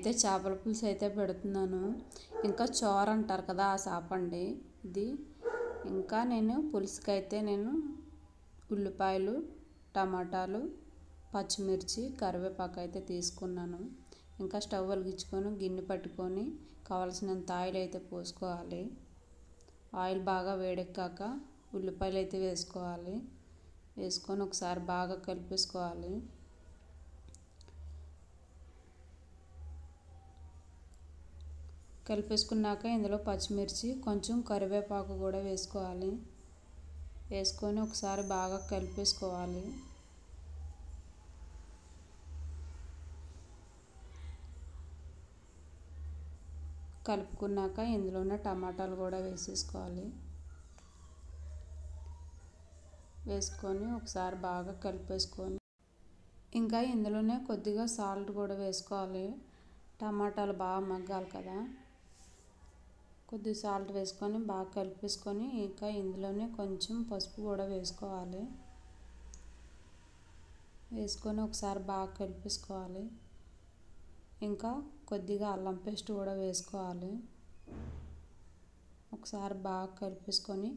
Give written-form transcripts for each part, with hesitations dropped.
నేనైతే చేపల పులుసు అయితే పెడుతున్నాను. ఇంకా చారు అంటారు కదా, ఆ చేప అండి ఇది. ఇంకా నేను పులుసుకైతే ఉల్లిపాయలు, టమాటాలు, పచ్చిమిర్చి, కరివేపాకు అయితే తీసుకున్నాను. ఇంకా స్టవ్ వెలిగించుకొని గిన్నె పట్టుకొని కావాల్సినంత ఆయిల్ అయితే పోసుకోవాలి. ఆయిల్ బాగా వేడెక్కాక ఉల్లిపాయలు అయితే వేసుకోవాలి. వేసుకొని ఒకసారి బాగా కలిపేసుకోవాలి. కలిపేసుకున్నాక ఇందులో పచ్చిమిర్చి, కొంచెం కరివేపాకు కూడా వేసుకోవాలి. వేసుకొని ఒకసారి బాగా కలిపేసుకోవాలి. కలుపుకున్నాక ఇందులోనే టమాటాలు కూడా వేసేసుకోవాలి. వేసుకొని ఒకసారి బాగా కలిపేసుకొని ఇంకా ఇందులోనే కొద్దిగా సాల్ట్ కూడా వేసుకోవాలి. టమాటాలు బాగా మగ్గాలి కదా, కొద్దిగా సాల్ట్ వేసుకొని బాగా కలిపేసుకొని ఇంకా ఇందులోనే కొంచెం పసుపు కూడా వేసుకోవాలి. వేసుకొని ఒకసారి బాగా కలిపేసుకోవాలి. ఇంకా కొద్దిగా అల్లం పేస్ట్ కూడా వేసుకోవాలి. ఒకసారి బాగా కలిపేసుకొని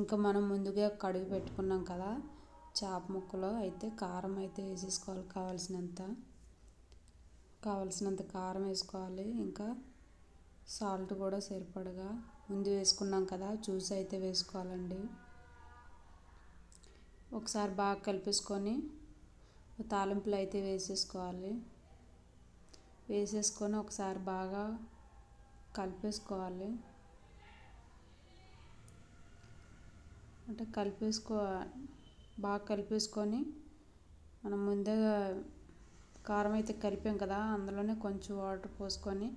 ఇంకా మనం ముందుగా కడిగి పెట్టుకున్నాం కదా చేప ముక్కలు, అయితే కారం అయితే వేసేసుకోవాలి. కావాల్సినంత కారం వేసుకోవాలి. ఇంకా సాల్ట్ కూడా సరిపడగా ముందు వేసుకున్నాం కదా, చూసి అయితే వేసుకోవాలండి. ఒకసారి బాగా కలిపేసుకొని తాలింపులు అయితే వేసేసుకోవాలి. వేసేసుకొని ఒకసారి బాగా కలిపేసుకోవాలి. అంటే బాగా కలిపేసుకొని మనం ముందే కారం అయితే కలిపాం కదా, అందులోనే కొంచెం వాటర్ పోసుకొని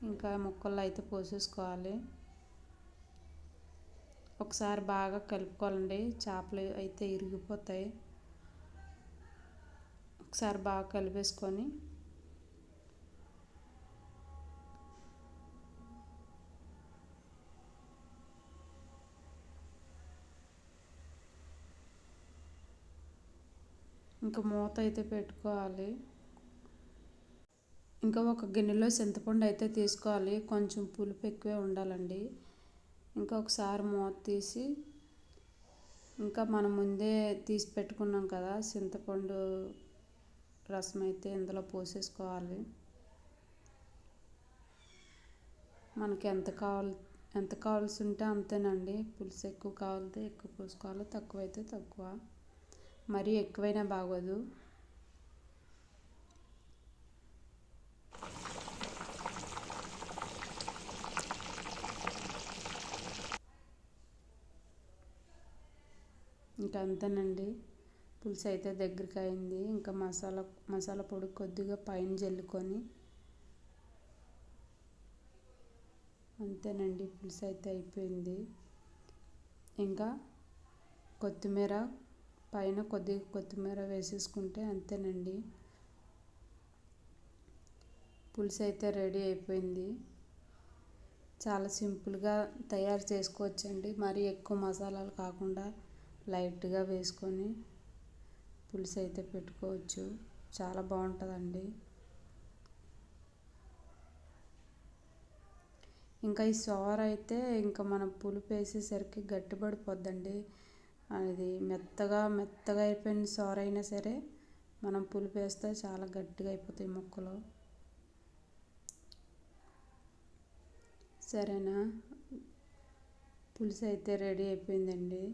ఇంకా ముక్కల్లో అయితే పోసేసుకోవాలి. ఒకసారి బాగా కలుపుకోవాలండి, చేపలు అయితే ఇరిగిపోతాయి. ఒకసారి బాగా కలిపేసుకొని ఇంకా మూత అయితే పెట్టుకోవాలి. ఇంకా ఒక గిన్నెలో చింతపండు అయితే తీసుకోవాలి. కొంచెం పులుపు ఎక్కువే ఉండాలండి. ఇంకా ఒకసారి మూత తీసి ఇంకా మనం ముందే తీసి పెట్టుకున్నాం కదా చింతపండు రసం అయితే ఇందులో పోసేసుకోవాలి. మనకి ఎంత కావాల్సి ఉంటే అంతేనండి. పులుసు ఎక్కువ కావాలితే ఎక్కువ పోసుకోవాలి, తక్కువైతే తక్కువ. మరీ ఎక్కువైనా బాగోదు. ఇంకా అంతేనండి, పులుసు అయితే దగ్గరికి అయింది. ఇంకా మసాలా పొడి కొద్దిగా పైన జల్లుకొని అంతేనండి, పులుసు అయితే అయిపోయింది. ఇంకా పైన కొద్దిగా కొత్తిమీర వేసేసుకుంటే అంతేనండి, పులుసు అయితే రెడీ అయిపోయింది. చాలా సింపుల్గా తయారు చేసుకోవచ్చండి. మరి ఎక్కువ మసాలాలు కాకుండా లైట్గా వేసుకొని పులుసు అయితే పెట్టుకోవచ్చు. చాలా బాగుంటుందండి. ఇంకా ఈ సోర అయితే ఇంకా మనం పులుపు వేసేసరికి గట్టిపడిపోద్దండి. అది మెత్తగా అయిపోయిన సోర అయినా సరే మనం పులుపు వేస్తే చాలా గట్టిగా అయిపోతాయి ముక్కలు. సరేనా, పులుసు అయితే రెడీ అయిపోయిందండి.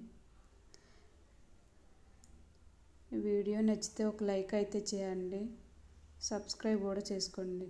వీడియో నచ్చితే ఒక లైక్ అయితే చేయండి, సబ్స్క్రైబ్ కూడా చేసుకోండి.